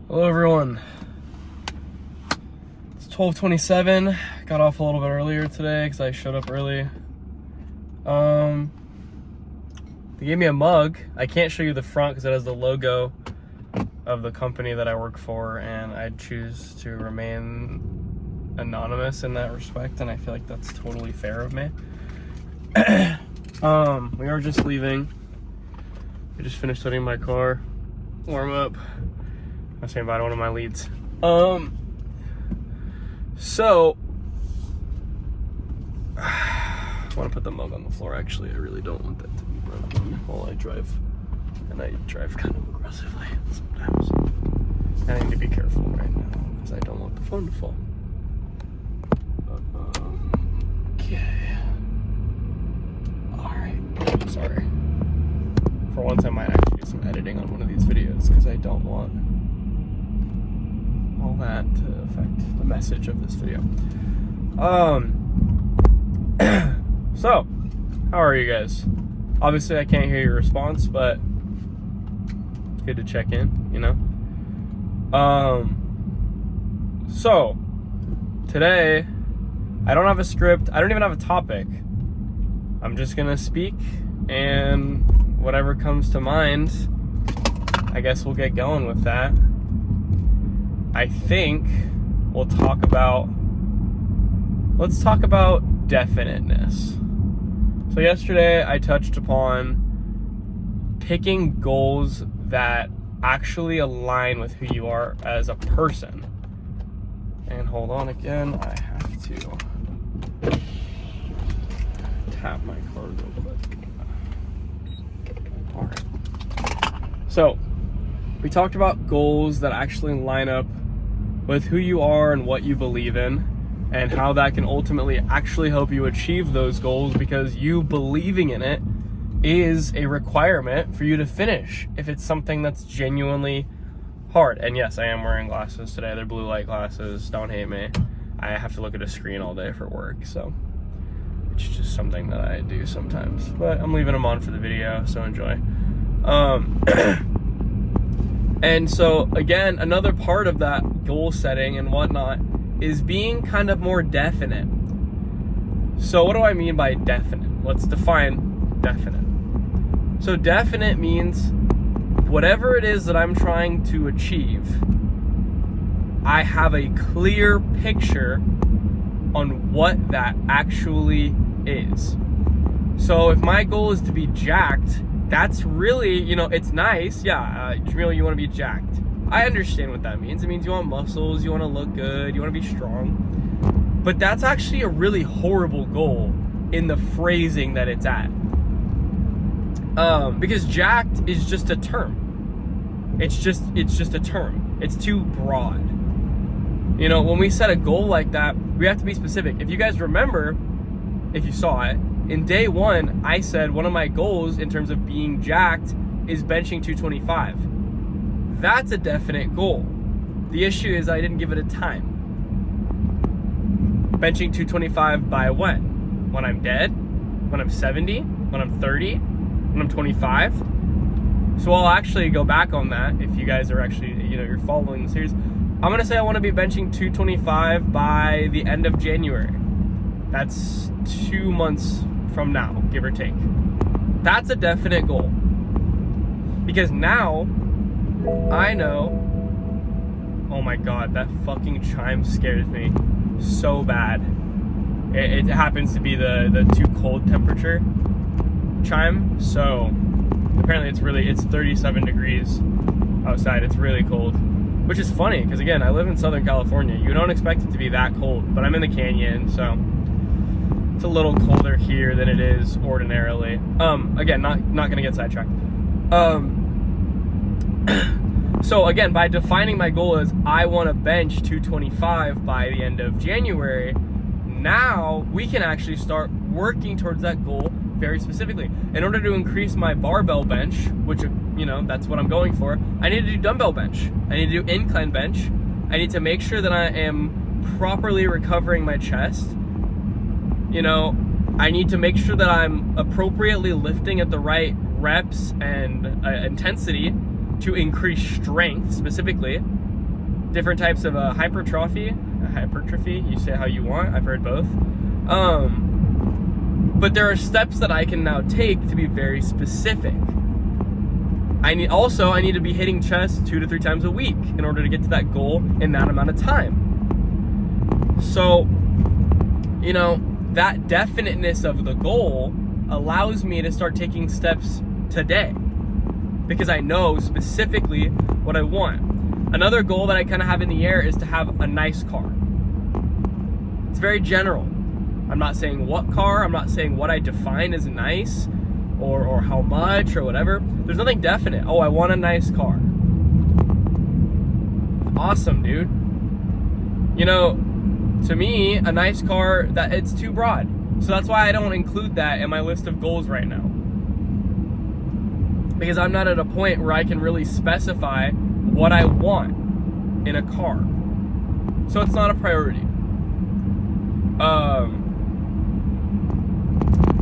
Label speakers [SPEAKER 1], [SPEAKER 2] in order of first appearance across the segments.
[SPEAKER 1] Hello everyone. It's 12:27. Got off a little bit earlier today because I showed up early. They gave me a mug. I can't show you the front because it has the logo of the company that I work for, and I choose to remain anonymous in that respect, and I feel like that's totally fair of me. We are just leaving. I just finished studying my car. Warm up. I'm saying bye to one of my leads. So I want to put the mug on the floor. Actually, I really don't want that to be broken while I drive, and I drive kind of aggressively sometimes. I need to be careful right now because I don't want the phone to fall. Okay. All right. Sorry. For once, I might actually do some editing on one of these videos because I don't want all that to affect the message of this video. So, how are you guys? Obviously, I can't hear your response, but it's good to check in, you know? So, today, I don't have a script. I don't even have a topic. I'm just gonna speak, and whatever comes to mind, I guess we'll get going with that. I think let's talk about definiteness. So yesterday I touched upon picking goals that actually align with who you are as a person. And hold on again, I have to tap my card real quick. All right. So we talked about goals that actually line up with who you are and what you believe in, and how that can ultimately actually help you achieve those goals, because you believing in it is a requirement for you to finish if it's something that's genuinely hard. And yes, I am wearing glasses today. They're blue light glasses. Don't hate me. I have to look at a screen all day for work, so it's just something that I do sometimes. But I'm leaving them on for the video, so enjoy. And so, again, another part of that goal setting and whatnot is being kind of more definite. So what do I mean by definite? Let's define definite. So definite means whatever it is that I'm trying to achieve, I have a clear picture on what that actually is. So if my goal is to be jacked, that's really, it's nice. Yeah, Jamil, you want to be jacked. I understand what that means. It means you want muscles, you want to look good, you want to be strong. But that's actually a really horrible goal in the phrasing that it's at. Because jacked is just a term. It's just a term. It's too broad. When we set a goal like that, we have to be specific. If you guys remember, if you saw it, in day one, I said one of my goals in terms of being jacked is benching 225. That's a definite goal. The issue is I didn't give it a time. Benching 225 by when? When I'm dead? When I'm 70? When I'm 30? When I'm 25? So I'll actually go back on that if you guys are actually, you're following the series. I'm going to say I want to be benching 225 by the end of January. That's 2 months from now, give or take. That's a definite goal. Because now, I know, oh my god, that fucking chime scares me so bad. It happens to be the too cold temperature chime, so apparently it's 37 degrees outside. It's really cold, which is funny because again, I live in Southern California. You don't expect it to be that cold, but I'm in the canyon, so it's a little colder here than it is ordinarily. Again, not gonna get sidetracked. So again, by defining my goal as I want to bench 225 by the end of January, now we can actually start working towards that goal very specifically. In order to increase my barbell bench, which, that's what I'm going for, I need to do dumbbell bench. I need to do incline bench. I need to make sure that I am properly recovering my chest. I need to make sure that I'm appropriately lifting at the right reps and intensity to increase strength specifically. different types of hypertrophy, you say how you want, I've heard both. But there are steps that I can now take to be very specific. I need to be hitting chest 2 to 3 times a week in order to get to that goal in that amount of time. So, you know, that definiteness of the goal allows me to start taking steps today because I know specifically what I want. Another goal that I kind of have in the air is to have a nice car. It's very general. I'm not saying what car, I'm not saying what I define as nice or how much or whatever. There's nothing definite. Oh, I want a nice car. Awesome, dude. You know, to me, a nice car, that it's too broad. So that's why I don't include that in my list of goals right now. Because I'm not at a point where I can really specify what I want in a car. So it's not a priority.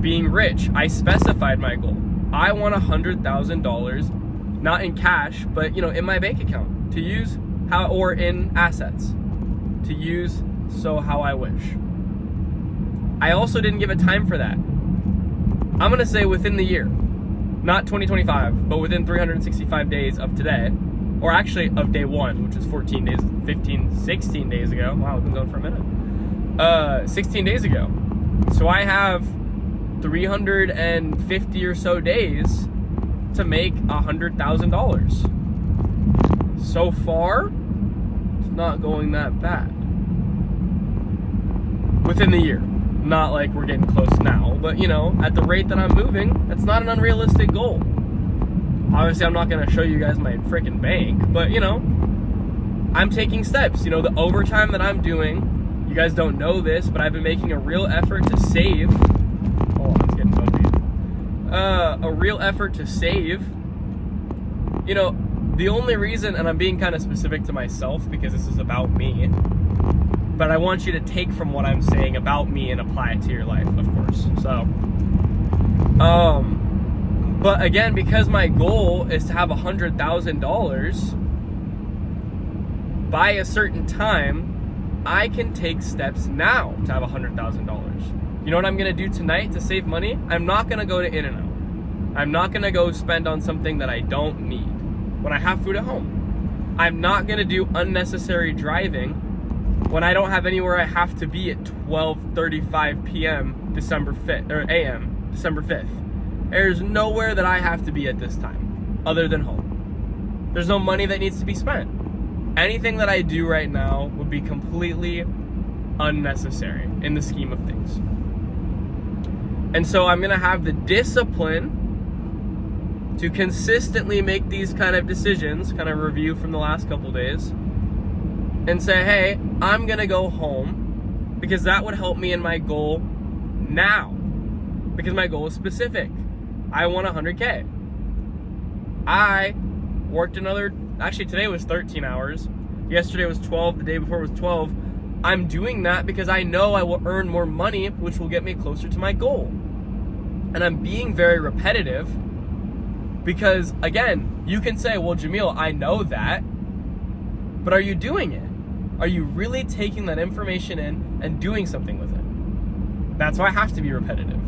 [SPEAKER 1] Being rich, I specified my goal. I want $100,000, not in cash, but you know, in my bank account to use or in assets to use how I wish. I also didn't give a time for that. I'm gonna say within the year, not 2025, but within 365 days of today, or actually of day one, which is 16 days ago. Wow, I've been going for a minute. 16 days ago. So I have 350 or so days to make $100,000. So far, it's not going that bad. Within the year. Not like we're getting close now, but you know, at the rate that I'm moving, that's not an unrealistic goal. Obviously, I'm not gonna show you guys my freaking bank, but you know, I'm taking steps. You know, the overtime that I'm doing, you guys don't know this, but I've been making a real effort to save. Oh, it's getting bumpy. A real effort to save. You know, the only reason, and I'm being kind of specific to myself because this is about me, but I want you to take from what I'm saying about me and apply it to your life, of course. So, but again, because my goal is to have $100,000 by a certain time, I can take steps now to have $100,000. You know what I'm gonna do tonight to save money? I'm not gonna go to In-N-Out. I'm not gonna go spend on something that I don't need when I have food at home. I'm not gonna do unnecessary driving when I don't have anywhere I have to be at 12:35 p.m. December 5th, or a.m. December 5th. There's nowhere that I have to be at this time other than home. There's no money that needs to be spent. Anything that I do right now would be completely unnecessary in the scheme of things. And so I'm gonna have the discipline to consistently make these kind of decisions, kind of review from the last couple days, and say, hey, I'm gonna go home because that would help me in my goal now. Because my goal is specific. I want 100K. I worked actually today was 13 hours. Yesterday was 12, the day before was 12. I'm doing that because I know I will earn more money, which will get me closer to my goal. And I'm being very repetitive because, again, you can say, well, Jamil, I know that, but are you doing it? Are you really taking that information in and doing something with it? That's why I have to be repetitive.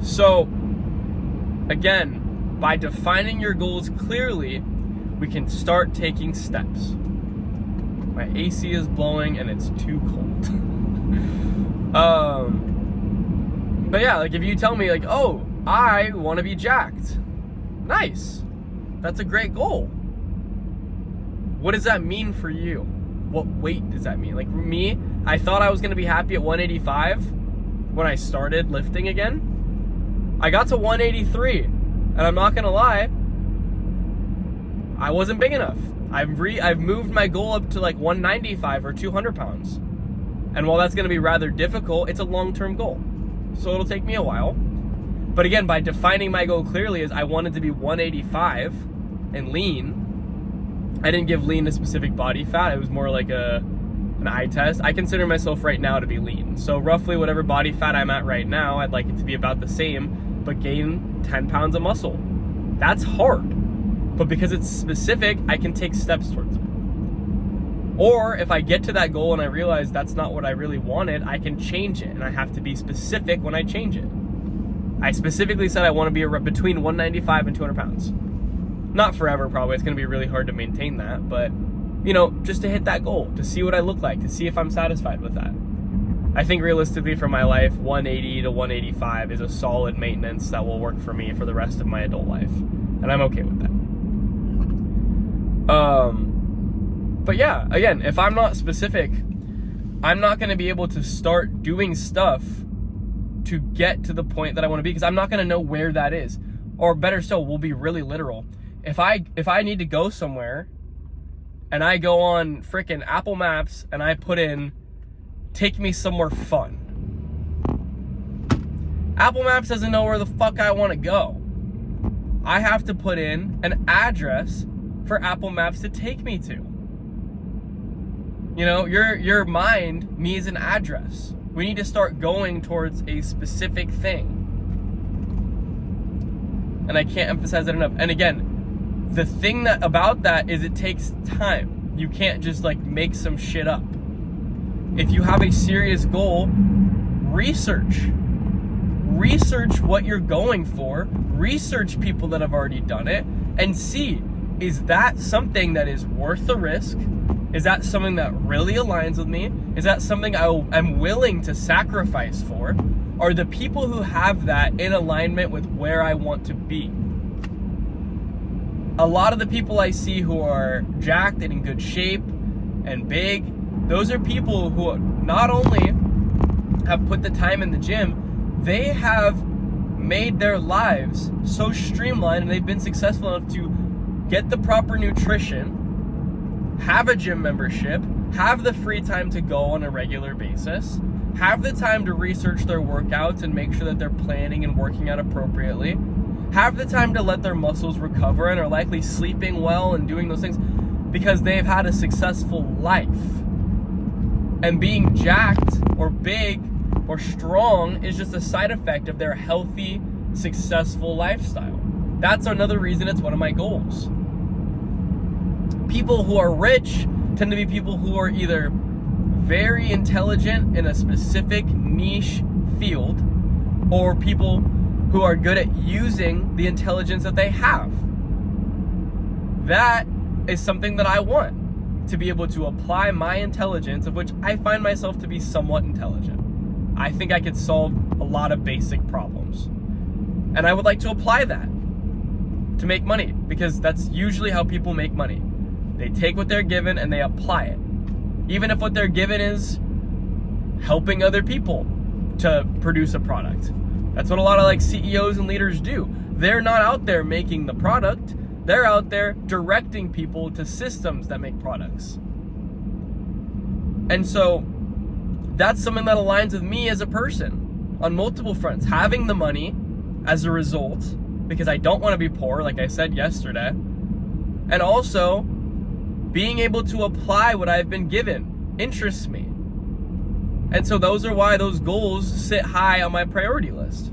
[SPEAKER 1] So, again, by defining your goals clearly, we can start taking steps. My AC is blowing and it's too cold. But yeah, like if you tell me like, oh, I want to be jacked. Nice. That's a great goal. What does that mean for you? What weight does that mean? Like for me, I thought I was going to be happy at 185 when I started lifting again. I got to 183, and I'm not going to lie, I wasn't big enough. I've moved my goal up to like 195 or 200 pounds. And while that's going to be rather difficult, it's a long-term goal. So it'll take me a while. But again, by defining my goal clearly as I wanted to be 185 and lean, I didn't give lean a specific body fat. It was more like an eye test. I consider myself right now to be lean. So roughly whatever body fat I'm at right now, I'd like it to be about the same, but gain 10 pounds of muscle. That's hard. But because it's specific, I can take steps towards it. Or if I get to that goal and I realize that's not what I really wanted, I can change it, and I have to be specific when I change it. I specifically said I want to be between 195 and 200 pounds. Not forever, probably. It's going to be really hard to maintain that, but, you know, just to hit that goal, to see what I look like, to see if I'm satisfied with that. I think realistically for my life, 180 to 185 is a solid maintenance that will work for me for the rest of my adult life, and I'm okay with that. But yeah, again, if I'm not specific, I'm not going to be able to start doing stuff to get to the point that I want to be, because I'm not going to know where that is. Or better still, we'll be really literal. If I need to go somewhere and I go on freaking Apple Maps and I put in, take me somewhere fun, Apple Maps doesn't know where the fuck I want to go. I have to put in an address for Apple Maps to take me to. You know, your mind needs an address. We need to start going towards a specific thing. And I can't emphasize that enough. And again, the thing about that is it takes time. You can't just like make some shit up. If you have a serious goal, research what you're going for, research people that have already done it, and see, is that something that is worth the risk? Is that something that really aligns with me? Is that something I'm willing to sacrifice for? Are the people who have that in alignment with where I want to be? A lot of the people I see who are jacked and in good shape and big, those are people who not only have put the time in the gym, they have made their lives so streamlined and they've been successful enough to get the proper nutrition, have a gym membership, have the free time to go on a regular basis, have the time to research their workouts and make sure that they're planning and working out appropriately, have the time to let their muscles recover and are likely sleeping well and doing those things because they've had a successful life. And being jacked or big or strong is just a side effect of their healthy, successful lifestyle. That's another reason it's one of my goals. People who are rich tend to be people who are either very intelligent in a specific niche field or people who are good at using the intelligence that they have. That is something that I want, to be able to apply my intelligence, of which I find myself to be somewhat intelligent. I think I could solve a lot of basic problems. And I would like to apply that to make money, because that's usually how people make money. They take what they're given and they apply it. Even if what they're given is helping other people to produce a product. That's what a lot of like CEOs and leaders do. They're not out there making the product. They're out there directing people to systems that make products. And so that's something that aligns with me as a person on multiple fronts. Having the money as a result, because I don't want to be poor, like I said yesterday. And also being able to apply what I've been given interests me. And so those are why those goals sit high on my priority list.